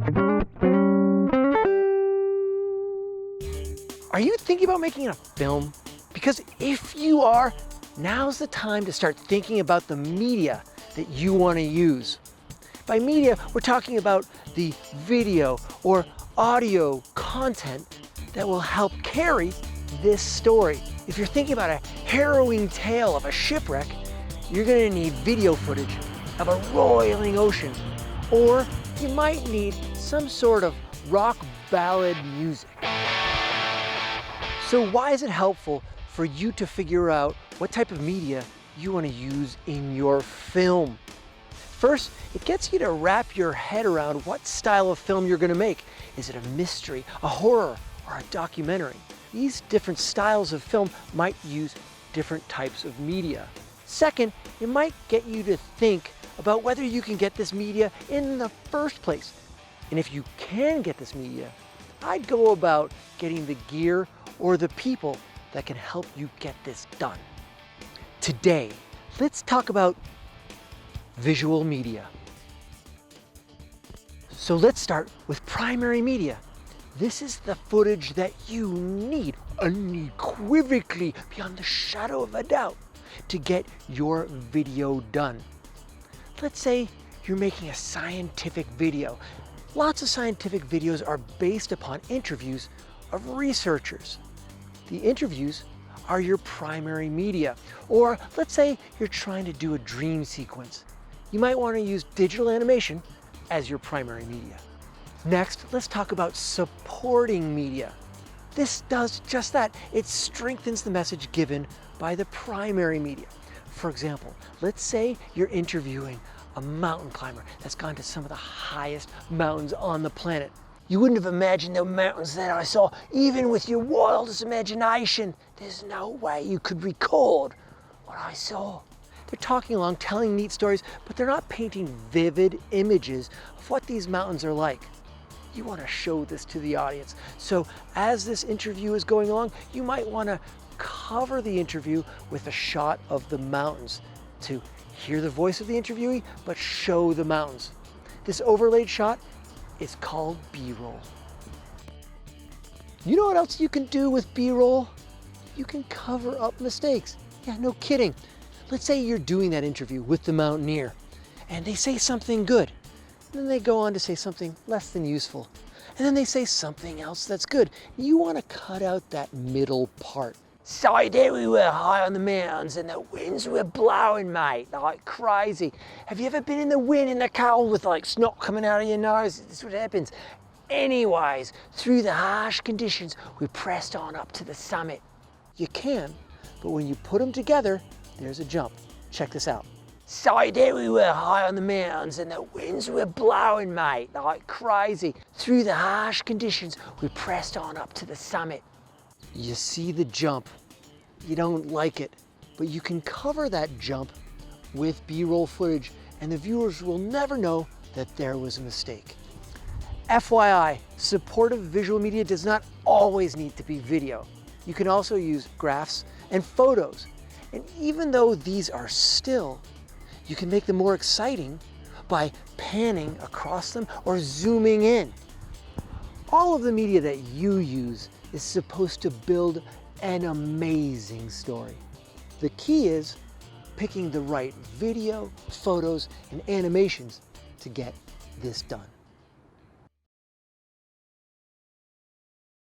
Are you thinking about making a film? Because if you are, now's the time to start thinking about the media that you want to use. By media, we're talking about the video or audio content that will help carry this story. If you're thinking about a harrowing tale of a shipwreck, you're going to need video footage of a roiling ocean, or you might need some sort of rock ballad music. So why is it helpful for you to figure out what type of media you want to use in your film? First, it gets you to wrap your head around what style of film you're going to make. Is it a mystery, a horror, or a documentary? These different styles of film might use different types of media. Second, it might get you to think about whether you can get this media in the first place. And if you can get this media, I'd go about getting the gear or the people that can help you get this done. Today, let's talk about visual media. So let's start with primary media. This is the footage that you need unequivocally, beyond the shadow of a doubt, to get your video done. Let's say you're making a scientific video. Lots of scientific videos are based upon interviews of researchers. The interviews are your primary media. Or let's say you're trying to do a dream sequence. You might want to use digital animation as your primary media. Next, let's talk about supporting media. This does just that. It strengthens the message given by the primary media. For example, let's say you're interviewing a mountain climber that's gone to some of the highest mountains on the planet. You wouldn't have imagined the mountains that I saw, even with your wildest imagination. There's no way you could record what I saw. They're talking along, telling neat stories, but they're not painting vivid images of what these mountains are like. You want to show this to the audience. So as this interview is going along, you might want to cover the interview with a shot of the mountains to hear the voice of the interviewee, but show the mountains. This overlaid shot is called B-roll. You know what else you can do with B-roll? You can cover up mistakes. Yeah, no kidding. Let's say you're doing that interview with the mountaineer and they say something good. And then they go on to say something less than useful. And then they say something else that's good. You want to cut out that middle part. So there we were, high on the mountains, and the winds were blowing, mate, like crazy. Have you ever been in the wind in the cold with like snot coming out of your nose? This is what happens. Anyways, through the harsh conditions, we pressed on up to the summit. You can, but when you put them together, there's a jump. Check this out. So there we were, high on the mountains, and the winds were blowing, mate, like crazy. Through the harsh conditions, we pressed on up to the summit. You see the jump. You don't like it, but you can cover that jump with B-roll footage, and the viewers will never know that there was a mistake. FYI, supportive visual media does not always need to be video. You can also use graphs and photos. And even though these are still, you can make them more exciting by panning across them or zooming in. All of the media that you use is supposed to build an amazing story. The key is picking the right video, photos, and animations to get this done.